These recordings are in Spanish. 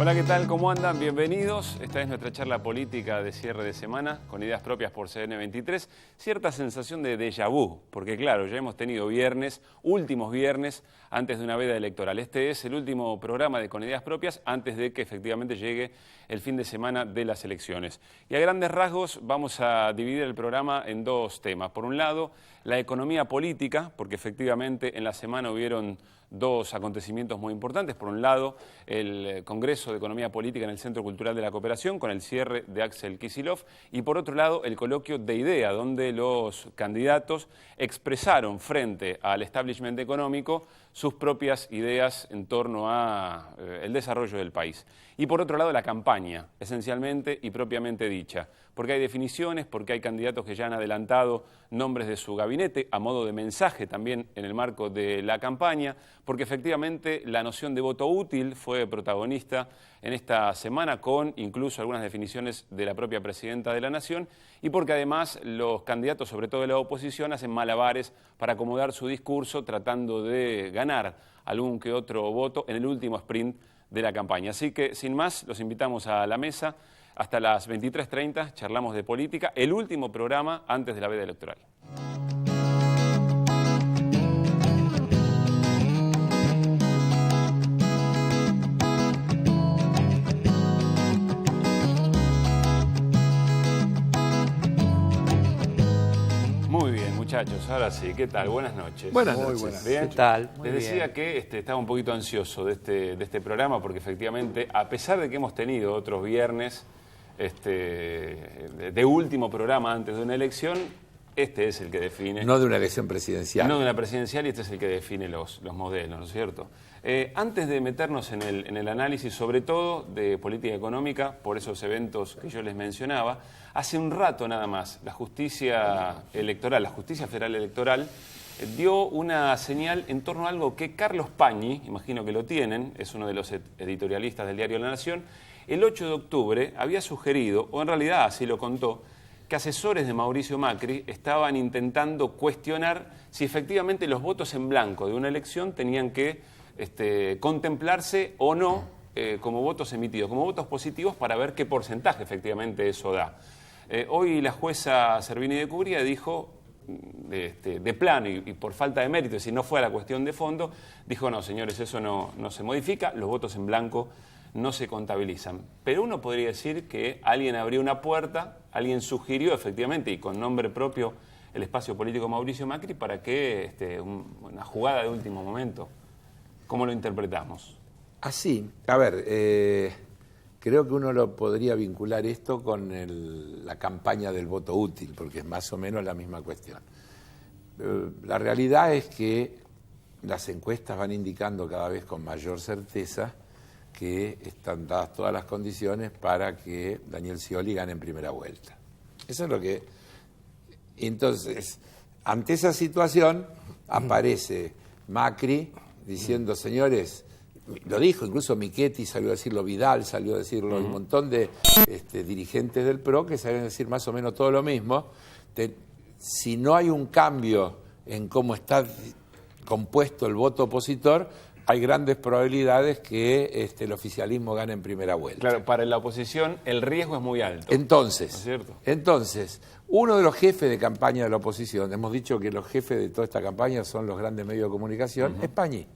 Hola, ¿qué tal? ¿Cómo andan? Bienvenidos. Esta es nuestra charla política de cierre de semana con ideas propias por CN23. Cierta sensación de déjà vu, porque claro, ya hemos tenido viernes, últimos viernes, antes de una veda electoral. Este es el último programa de Con Ideas Propias antes de que efectivamente llegue el fin de semana de las elecciones. Y a grandes rasgos vamos a dividir el programa en dos temas. Por un lado, la economía política, porque efectivamente en la semana hubieron dos acontecimientos muy importantes. Por un lado, el Congreso de Economía Política en el Centro Cultural de la Cooperación, con el cierre de Axel Kicillof, y por otro lado, el coloquio de IDEA, donde los candidatos expresaron frente al establishment económico sus propias ideas en torno a el desarrollo del país. Y por otro lado, la campaña, esencialmente y propiamente dicha, porque hay definiciones, porque hay candidatos que ya han adelantado nombres de su gabinete a modo de mensaje también en el marco de la campaña, porque efectivamente la noción de voto útil fue protagonista en esta semana con incluso algunas definiciones de la propia presidenta de la Nación y porque además los candidatos, sobre todo de la oposición, hacen malabares para acomodar su discurso tratando de ganar algún que otro voto en el último sprint de la campaña. Así que, sin más, los invitamos a la mesa. Hasta las 23:30 charlamos de política, el último programa antes de la veda electoral. Muy bien, muchachos, ahora sí, ¿qué tal? Buenas noches. Buenas noches. Buenas. ¿Bien? ¿Qué tal? Les decía que estaba un poquito ansioso de este programa porque efectivamente, a pesar de que hemos tenido otros viernes de último programa antes de una elección, este es el que define. No de una elección presidencial. No de una presidencial, y este es el que define los modelos, ¿no es cierto? Antes de meternos en el análisis, sobre todo de política económica, por esos eventos que yo les mencionaba, hace un rato nada más la justicia electoral, la justicia federal electoral, dio una señal en torno a algo que Carlos Pañi, imagino que lo tienen, es uno de los editorialistas del diario La Nación, el 8 de octubre había sugerido, o en realidad así lo contó, que asesores de Mauricio Macri estaban intentando cuestionar si efectivamente los votos en blanco de una elección tenían que contemplarse o no como votos emitidos, como votos positivos para ver qué porcentaje efectivamente eso da. Hoy la jueza Servini de Cubría dijo, de plano y por falta de mérito, si no fue a la cuestión de fondo, dijo, no, señores, eso no se modifica, los votos en blanco no se contabilizan. Pero uno podría decir que alguien abrió una puerta, alguien sugirió efectivamente y con nombre propio el espacio político Mauricio Macri para que una jugada de último momento. ¿Cómo lo interpretamos? Así, a ver, creo que uno lo podría vincular esto con la campaña del voto útil, porque es más o menos la misma cuestión. La realidad es que las encuestas van indicando cada vez con mayor certeza que están dadas todas las condiciones para que Daniel Scioli gane en primera vuelta. Eso es lo que... Entonces, ante esa situación aparece Macri diciendo, señores, lo dijo, incluso Michetti salió a decirlo, Vidal salió a decirlo, un montón de dirigentes del PRO que salieron a decir más o menos todo lo mismo. Si no hay un cambio en cómo está compuesto el voto opositor, hay grandes probabilidades que el oficialismo gane en primera vuelta. Claro, para la oposición el riesgo es muy alto. Entonces, ¿no es cierto? Entonces, uno de los jefes de campaña de la oposición, hemos dicho que los jefes de toda esta campaña son los grandes medios de comunicación, es Pañi,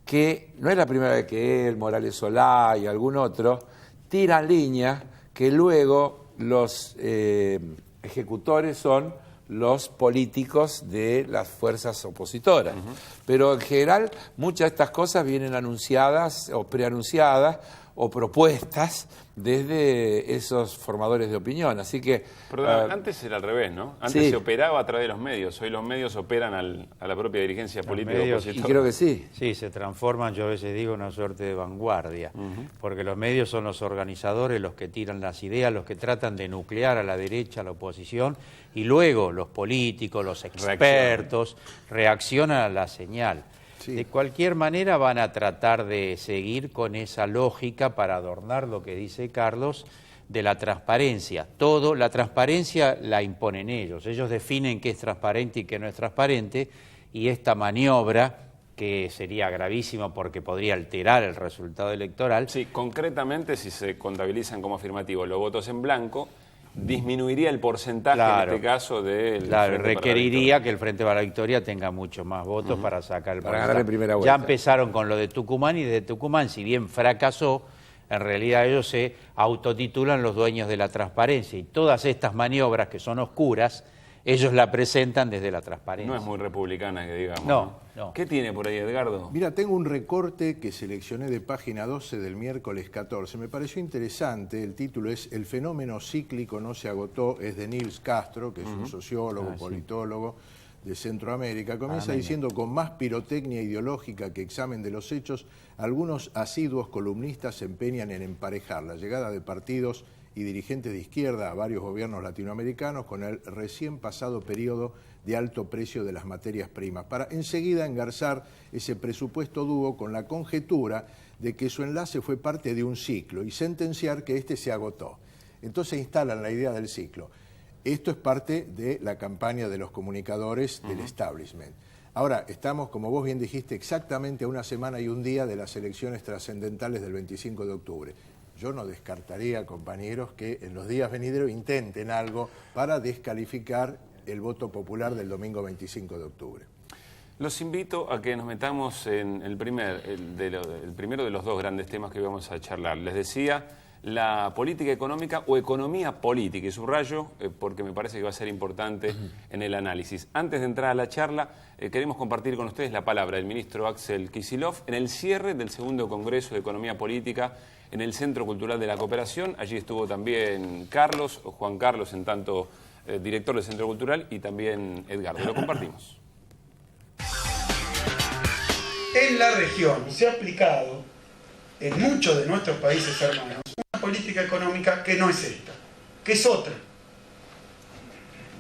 que no es la primera vez que él, Morales Solá y algún otro tiran líneas que luego los ejecutores son los políticos de las fuerzas opositoras. Pero en general muchas de estas cosas vienen anunciadas o preanunciadas o propuestas desde esos formadores de opinión. Así que... Perdón, antes era al revés, ¿no? Antes sí. se operaba a través de los medios. Hoy los medios operan a la propia dirigencia política opositora. Y creo que sí. Sí, se transforman, yo a veces digo, en una suerte de vanguardia, porque los medios son los organizadores, los que tiran las ideas, los que tratan de nuclear a la derecha, a la oposición, y luego los políticos, los expertos, reaccionan a la señal. Sí. De cualquier manera van a tratar de seguir con esa lógica para adornar lo que dice Carlos de la transparencia. La transparencia la imponen ellos definen qué es transparente y qué no es transparente, y esta maniobra que sería gravísimo porque podría alterar el resultado electoral. Sí, concretamente, si se contabilizan como afirmativos los votos en blanco, disminuiría el porcentaje, claro, en este caso, del claro, Frente requeriría para la que el Frente para la Victoria tenga muchos más votos para sacar el Para ganar en primera vuelta. Ya empezaron con lo de Tucumán, y de Tucumán, si bien fracasó, en realidad ellos se autotitulan los dueños de la transparencia, y todas estas maniobras que son oscuras, ellos la presentan desde la transparencia. No es muy republicana, que digamos. No. ¿Qué tiene por ahí, Edgardo? Mira, tengo un recorte que seleccioné de página 12 del miércoles 14. Me pareció interesante, el título es "El fenómeno cíclico no se agotó", es de Nils Castro, que es un sociólogo, politólogo de Centroamérica. Comienza diciendo: con más pirotecnia ideológica que examen de los hechos, algunos asiduos columnistas se empeñan en emparejar la llegada de partidos y dirigentes de izquierda a varios gobiernos latinoamericanos con el recién pasado periodo de alto precio de las materias primas, para enseguida engarzar ese presupuesto dúo con la conjetura de que su enlace fue parte de un ciclo y sentenciar que este se agotó. Entonces instalan la idea del ciclo. Esto es parte de la campaña de los comunicadores del establishment. Ahora, estamos, como vos bien dijiste, exactamente a una semana y un día de las elecciones trascendentales del 25 de octubre. Yo no descartaría, compañeros, que en los días venideros intenten algo para descalificar el voto popular del domingo 25 de octubre. Los invito a que nos metamos en el primero de los dos grandes temas que vamos a charlar. Les decía, la política económica o economía política, y subrayo porque me parece que va a ser importante en el análisis. Antes de entrar a la charla, queremos compartir con ustedes la palabra del ministro Axel Kicillof en el cierre del segundo Congreso de Economía Política en el Centro Cultural de la Cooperación. Allí estuvo también Juan Carlos, en tanto director del Centro Cultural, y también Edgardo. Lo compartimos. En la región se ha aplicado en muchos de nuestros países hermanos una política económica que no es esta, que es otra.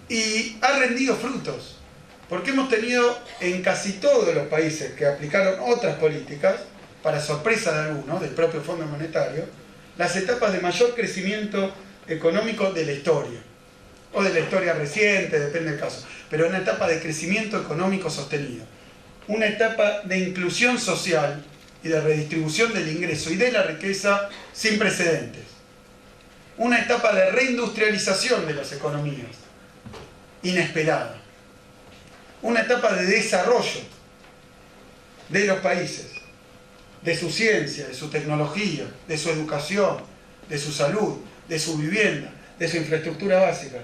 Y ha rendido frutos, porque hemos tenido en casi todos los países que aplicaron otras políticas, para sorpresa de algunos, del propio Fondo Monetario, las etapas de mayor crecimiento económico de la historia, o de la historia reciente, depende del caso, pero una etapa de crecimiento económico sostenido, una etapa de inclusión social y de redistribución del ingreso y de la riqueza sin precedentes, una etapa de reindustrialización de las economías, inesperada, una etapa de desarrollo de los países, de su ciencia, de su tecnología, de su educación, de su salud, de su vivienda, de su infraestructura básica,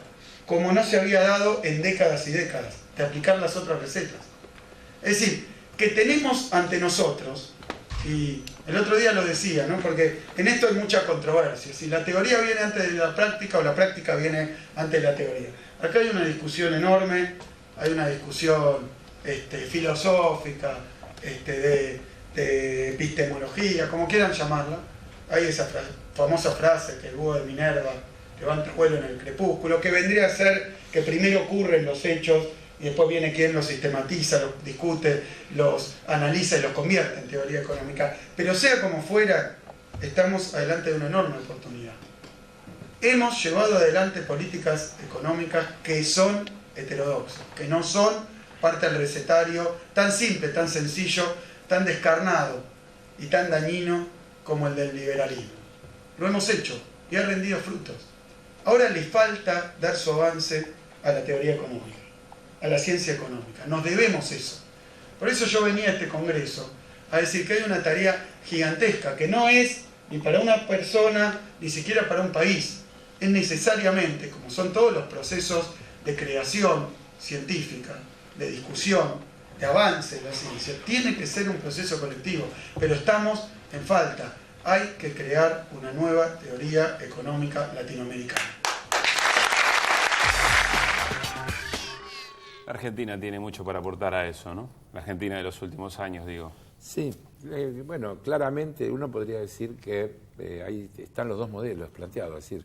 como no se había dado en décadas y décadas, de aplicar las otras recetas. Es decir, que tenemos ante nosotros, y el otro día lo decía, ¿no? Porque en esto hay mucha controversia, si la teoría viene antes de la práctica o la práctica viene antes de la teoría. Acá hay una discusión enorme, hay una discusión filosófica, de epistemología, como quieran llamarla. Hay esa famosa frase que el búho de Minerva levanta vuelo en el crepúsculo, que vendría a ser que primero ocurren los hechos y después viene quien los sistematiza, los discute, los analiza y los convierte en teoría económica. Pero sea como fuera, estamos adelante de una enorme oportunidad. Hemos llevado adelante políticas económicas que son heterodoxas, que no son parte del recetario tan simple, tan sencillo, tan descarnado y tan dañino como el del liberalismo. Lo hemos hecho y ha rendido frutos. Ahora le falta dar su avance a la teoría económica, a la ciencia económica. Nos debemos eso. Por eso yo venía a este congreso a decir que hay una tarea gigantesca, que no es ni para una persona, ni siquiera para un país. Es necesariamente, como son todos los procesos de creación científica, de discusión, de avance de la ciencia, tiene que ser un proceso colectivo, pero estamos en falta. Hay que crear una nueva teoría económica latinoamericana. La Argentina tiene mucho para aportar a eso, ¿no? La Argentina de los últimos años, digo. Sí, bueno, claramente uno podría decir que ahí están los dos modelos planteados, es decir,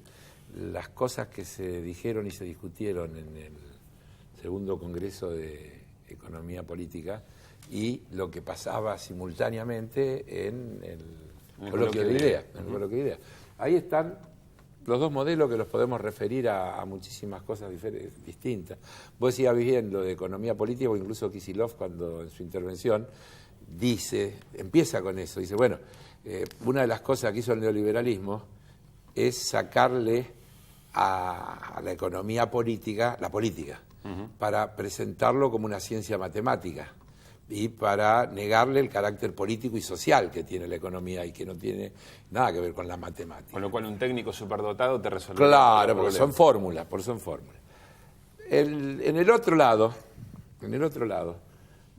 las cosas que se dijeron y se discutieron en el segundo Congreso de Economía Política y lo que pasaba simultáneamente en el coloquio de ideas. Ahí están los dos modelos que los podemos referir a muchísimas cosas distintas. Vos decías bien lo de economía política, o incluso Kicillof cuando en su intervención empieza con eso, dice, bueno, una de las cosas que hizo el neoliberalismo es sacarle a la economía política, la política, para presentarlo como una ciencia matemática y para negarle el carácter político y social que tiene la economía y que no tiene nada que ver con la matemática. Con lo cual un técnico superdotado te resuelve. Claro, porque son fórmulas, En el otro lado,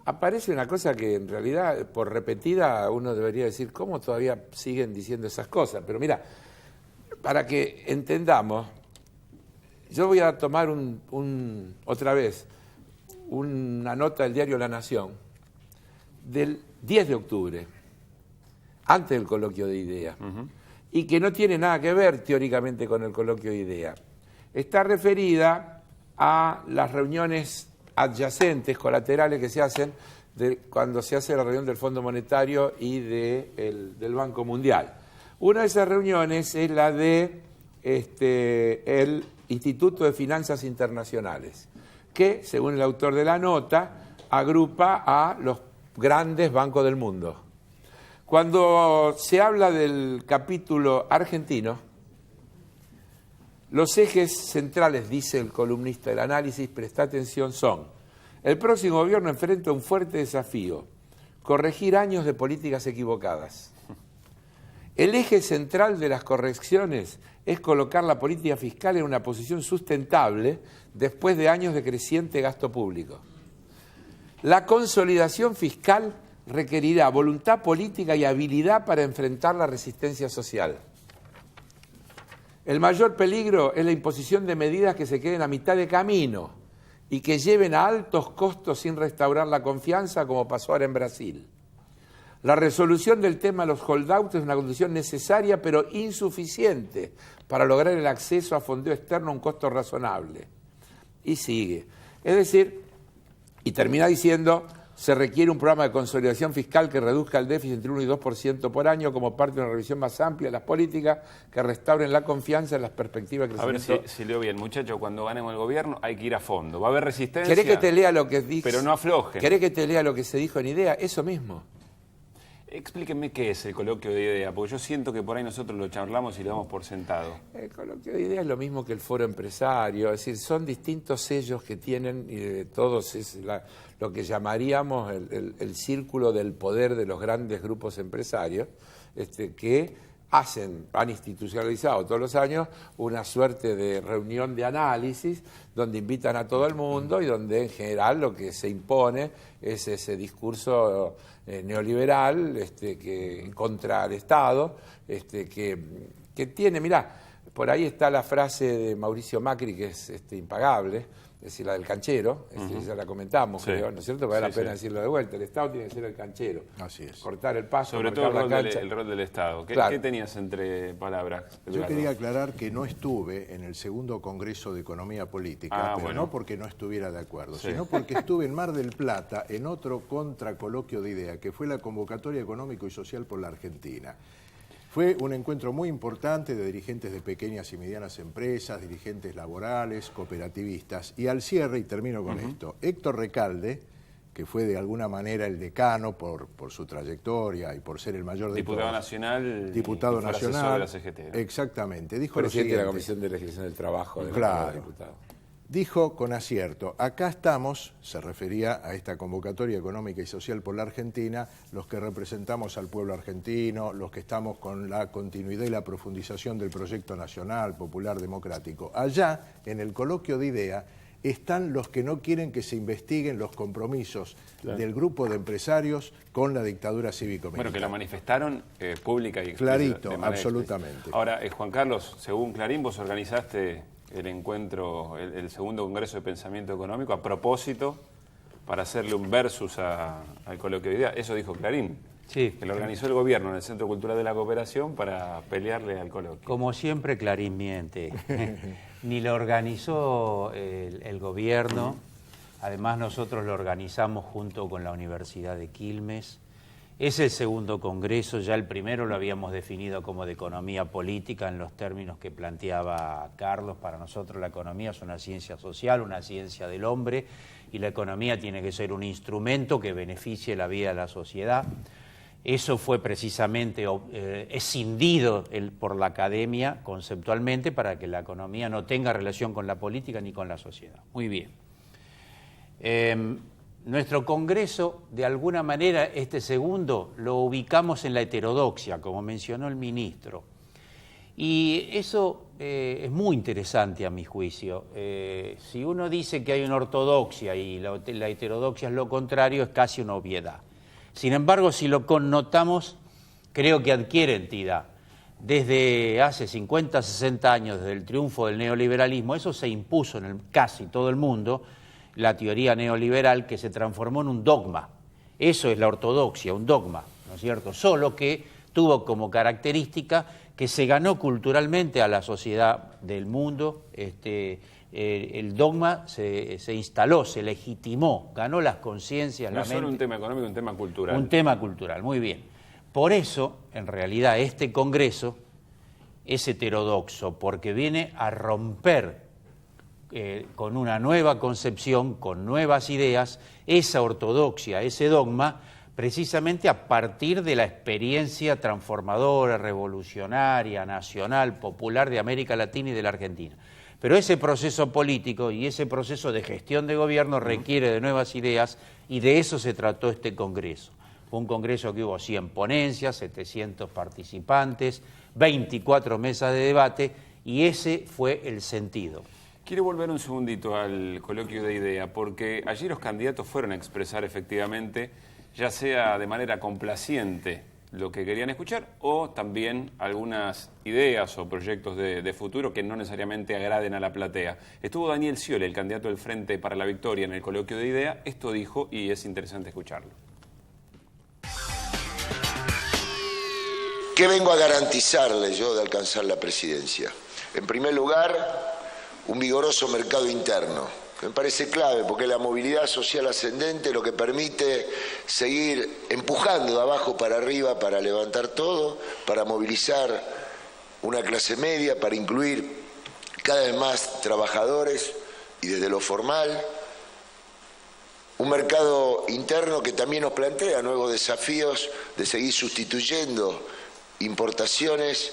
aparece una cosa que en realidad, por repetida, uno debería decir, ¿cómo todavía siguen diciendo esas cosas? Pero mira, para que entendamos, yo voy a tomar otra vez una nota del diario La Nación del 10 de octubre, antes del coloquio de ideas, y que no tiene nada que ver teóricamente con el coloquio de ideas. Está referida a las reuniones adyacentes, colaterales que se hacen cuando se hace la reunión del Fondo Monetario y del Banco Mundial. Una de esas reuniones es la de el Instituto de Finanzas Internacionales, que, según el autor de la nota, agrupa a los grandes bancos del mundo. Cuando se habla del capítulo argentino, los ejes centrales, dice el columnista del análisis, presta atención, son: el próximo gobierno enfrenta un fuerte desafío, corregir años de políticas equivocadas. El eje central de las correcciones es colocar la política fiscal en una posición sustentable después de años de creciente gasto público. La consolidación fiscal requerirá voluntad política y habilidad para enfrentar la resistencia social. El mayor peligro es la imposición de medidas que se queden a mitad de camino y que lleven a altos costos sin restaurar la confianza, como pasó ahora en Brasil. La resolución del tema de los holdouts es una condición necesaria pero insuficiente para lograr el acceso a fondeo externo a un costo razonable. Y sigue. Es decir, y termina diciendo, se requiere un programa de consolidación fiscal que reduzca el déficit entre 1 y 2% por año como parte de una revisión más amplia de las políticas que restauren la confianza en las perspectivas de crecimiento. A ver si leo bien, muchachos, cuando ganemos el gobierno hay que ir a fondo. Va a haber resistencia. ¿Querés que te lea lo que dice? Pero no aflojen. ¿Querés que te lea lo que se dijo en IDEA? Eso mismo. Explíquenme qué es el coloquio de idea, porque yo siento que por ahí nosotros lo charlamos y lo damos por sentado. El coloquio de ideas es lo mismo que el foro empresario, es decir, son distintos sellos que tienen, y de todos es lo que llamaríamos el círculo del poder de los grandes grupos empresarios, que han institucionalizado todos los años una suerte de reunión de análisis donde invitan a todo el mundo y donde en general lo que se impone es ese discurso neoliberal que contra el Estado, que tiene, mirá, por ahí está la frase de Mauricio Macri que es impagable, es decir, la del canchero, ya la comentamos, sí, creo, ¿no es cierto? Vale la pena decirlo de vuelta, el Estado tiene que ser el canchero. Así es. Cortar el paso, sobre todo el rol del Estado. Claro. ¿Qué tenías entre palabras, Edgardo? Yo quería aclarar que no estuve en el segundo Congreso de Economía Política, pero bueno, no porque no estuviera de acuerdo, sino porque estuve en Mar del Plata en otro contracoloquio de idea, que fue la Convocatoria Económico y Social por la Argentina. Fue un encuentro muy importante de dirigentes de pequeñas y medianas empresas, dirigentes laborales, cooperativistas. Y al cierre, y termino con esto, Héctor Recalde, que fue de alguna manera el decano por su trayectoria y por ser el mayor de diputado todos. Nacional. Diputado nacional. De la CGT, ¿no? Exactamente. Dijo presidente lo de la Comisión de Legislación del Trabajo de claro. la Diputado. Dijo con acierto, acá estamos, se refería a esta convocatoria económica y social por la Argentina, los que representamos al pueblo argentino, los que estamos con la continuidad y la profundización del proyecto nacional, popular, democrático. Allá, en el coloquio de idea, están los que no quieren que se investiguen los compromisos del grupo de empresarios con la dictadura cívico-militar. Bueno, que lo manifestaron pública y clarito, absolutamente. Ahora, Juan Carlos, según Clarín, vos organizaste el encuentro, el segundo Congreso de Pensamiento Económico, a propósito, para hacerle un versus al coloquio de ideas. Eso dijo Clarín. Sí. Que lo organizó el gobierno en el Centro Cultural de la Cooperación para pelearle al coloquio. Como siempre, Clarín miente. Ni lo organizó el gobierno, además nosotros lo organizamos junto con la Universidad de Quilmes Es el segundo congreso, ya el primero lo habíamos definido como de economía política en los términos que planteaba Carlos. Para nosotros la economía es una ciencia social, una ciencia del hombre, y la economía tiene que ser un instrumento que beneficie la vida de la sociedad. Eso fue precisamente escindido por la academia conceptualmente para que la economía no tenga relación con la política ni con la sociedad. Muy bien. Nuestro congreso, de alguna manera, este segundo, lo ubicamos en la heterodoxia, como mencionó el ministro. Y eso es muy interesante a mi juicio. Si uno dice que hay una ortodoxia y la heterodoxia es lo contrario, es casi una obviedad. Sin embargo, si lo connotamos, creo que adquiere entidad. Desde hace 50, 60 años, desde el triunfo del neoliberalismo, eso se impuso en casi todo el mundo, la teoría neoliberal, que se transformó en un dogma. Eso es la ortodoxia, un dogma, ¿no es cierto? Solo que tuvo como característica que se ganó culturalmente a la sociedad del mundo, el dogma se instaló, se legitimó, ganó las conciencias, la mente. No solo un tema económico, un tema cultural. Un tema cultural, muy bien. Por eso, en realidad, este congreso es heterodoxo, porque viene a romper con una nueva concepción, con nuevas ideas, esa ortodoxia, ese dogma, precisamente a partir de la experiencia transformadora, revolucionaria, nacional, popular de América Latina y de la Argentina. Pero ese proceso político y ese proceso de gestión de gobierno requiere de nuevas ideas, y de eso se trató este congreso. Fue un congreso que hubo 100 ponencias, 700 participantes, 24 mesas de debate, y ese fue el sentido. Quiero volver un segundito al coloquio de idea, porque allí los candidatos fueron a expresar efectivamente, ya sea de manera complaciente, lo que querían escuchar, o también algunas ideas o proyectos de futuro que no necesariamente agraden a la platea. Estuvo Daniel Scioli, el candidato del Frente para la Victoria, en el coloquio de idea. Esto dijo, y es interesante escucharlo. ¿Qué vengo a garantizarle yo de alcanzar la presidencia? En primer lugar, un vigoroso mercado interno, que me parece clave, porque la movilidad social ascendente lo que permite seguir empujando de abajo para arriba para levantar todo, para movilizar una clase media, para incluir cada vez más trabajadores y desde lo formal. Un mercado interno que también nos plantea nuevos desafíos de seguir sustituyendo importaciones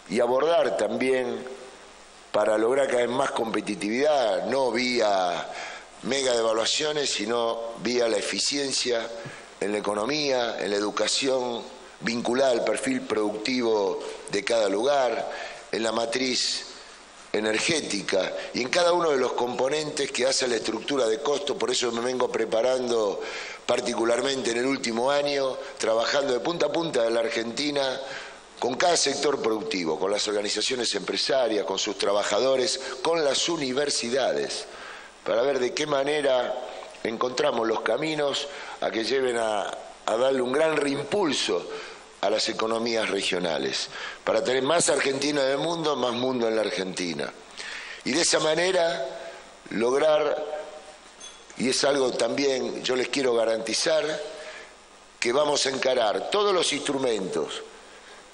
y abordar también para lograr cada vez más competitividad, no vía mega devaluaciones, sino vía la eficiencia en la economía, en la educación, vinculada al perfil productivo de cada lugar, en la matriz energética y en cada uno de los componentes que hace la estructura de costo. Por eso me vengo preparando particularmente en el último año, trabajando de punta a punta de la Argentina, con cada sector productivo, con las organizaciones empresarias, con sus trabajadores, con las universidades, para ver de qué manera encontramos los caminos a que lleven a darle un gran reimpulso a las economías regionales, para tener más Argentina en el mundo, más mundo en la Argentina. Y de esa manera lograr, y es algo también yo les quiero garantizar, que vamos a encarar todos los instrumentos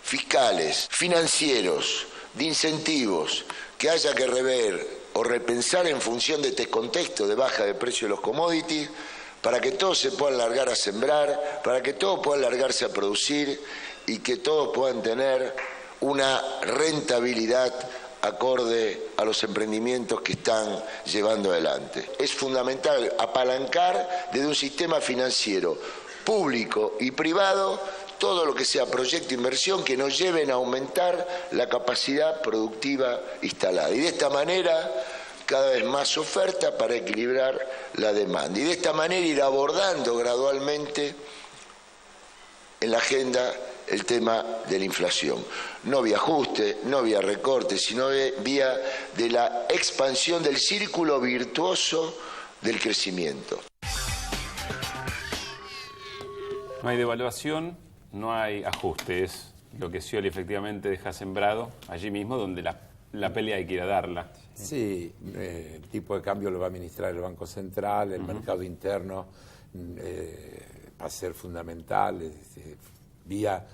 fiscales, financieros, de incentivos, que haya que rever o repensar en función de este contexto de baja de precio de los commodities, para que todos se puedan largar a sembrar, para que todos puedan largarse a producir y que todos puedan tener una rentabilidad acorde a los emprendimientos que están llevando adelante. Es fundamental apalancar desde un sistema financiero público y privado todo lo que sea proyecto de inversión que nos lleven a aumentar la capacidad productiva instalada. Y de esta manera, cada vez más oferta para equilibrar la demanda. Y de esta manera ir abordando gradualmente en la agenda el tema de la inflación. No vía ajuste, no vía recorte, sino vía de la expansión del círculo virtuoso del crecimiento. No hay devaluación, no hay ajuste, es lo que Scioli efectivamente deja sembrado allí mismo, donde la pelea hay que ir a darla. Sí, el tipo de cambio lo va a administrar el Banco Central, el mercado interno va a ser fundamental, vía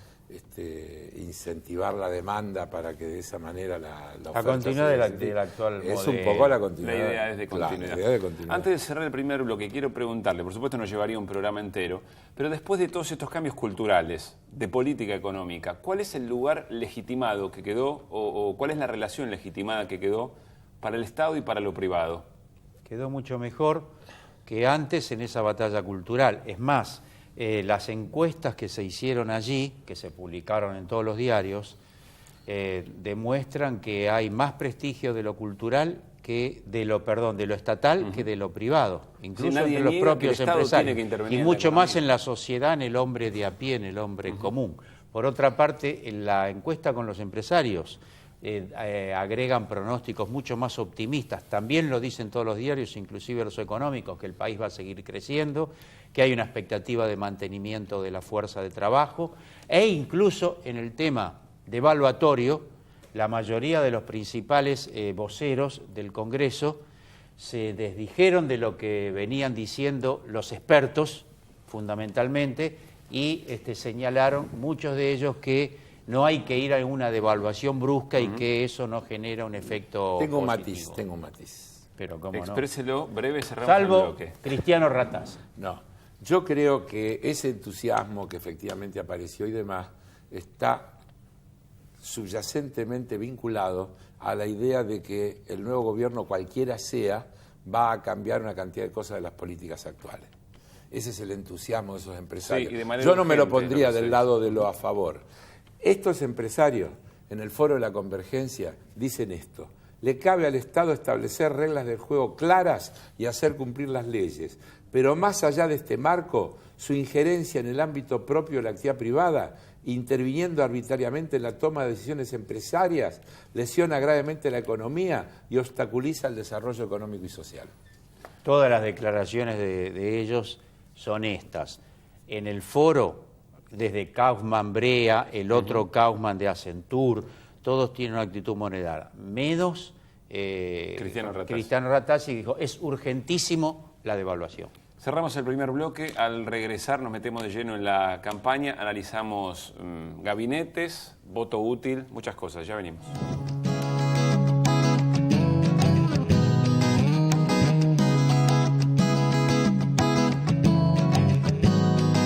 incentivar la demanda para que de esa manera la oferta... La continuidad del actual modelo. Es un poco la continuidad. La idea es de continuidad. Claro, la idea de continuidad. Antes de cerrar el primer bloque, quiero preguntarle, por supuesto nos llevaría un programa entero, pero después de todos estos cambios culturales, de política económica, ¿cuál es el lugar legitimado que quedó o cuál es la relación legitimada que quedó para el Estado y para lo privado? Quedó mucho mejor que antes en esa batalla cultural. Es más, las encuestas que se hicieron allí, que se publicaron en todos los diarios, demuestran que hay más prestigio de lo cultural que de lo estatal que de lo privado, incluso entre los propios empresarios, y mucho más en la sociedad, en el hombre de a pie, en el hombre común. Por otra parte, en la encuesta con los empresarios agregan pronósticos mucho más optimistas. También lo dicen todos los diarios, inclusive los económicos, que el país va a seguir creciendo, que hay una expectativa de mantenimiento de la fuerza de trabajo, e incluso en el tema devaluatorio, la mayoría de los principales voceros del Congreso se desdijeron de lo que venían diciendo los expertos, fundamentalmente, y señalaron muchos de ellos que no hay que ir a una devaluación brusca y que eso no genera un efecto positivo. Tengo un matiz. Pero cómo Expréselo, breve, cerramos Salvo el bloque. Cristiano Ratazzi. No, yo creo que ese entusiasmo que efectivamente apareció y demás está subyacentemente vinculado a la idea de que el nuevo gobierno, cualquiera sea, va a cambiar una cantidad de cosas de las políticas actuales. Ese es el entusiasmo de esos empresarios. Sí, yo no me lo pondría del lado de lo a favor. Estos empresarios, en el Foro de la Convergencia, dicen esto: le cabe al Estado establecer reglas del juego claras y hacer cumplir las leyes, pero más allá de este marco, su injerencia en el ámbito propio de la actividad privada, interviniendo arbitrariamente en la toma de decisiones empresarias, lesiona gravemente la economía y obstaculiza el desarrollo económico y social. Todas las declaraciones de ellos son estas. En el foro, desde Kaufman Brea, el otro Kaufman de Accenture, todos tienen una actitud monetaria. Menos Cristiano Ratazzi dijo, es urgentísimo la devaluación. Cerramos el primer bloque. Al regresar nos metemos de lleno en la campaña, analizamos gabinetes, voto útil, muchas cosas. Ya venimos.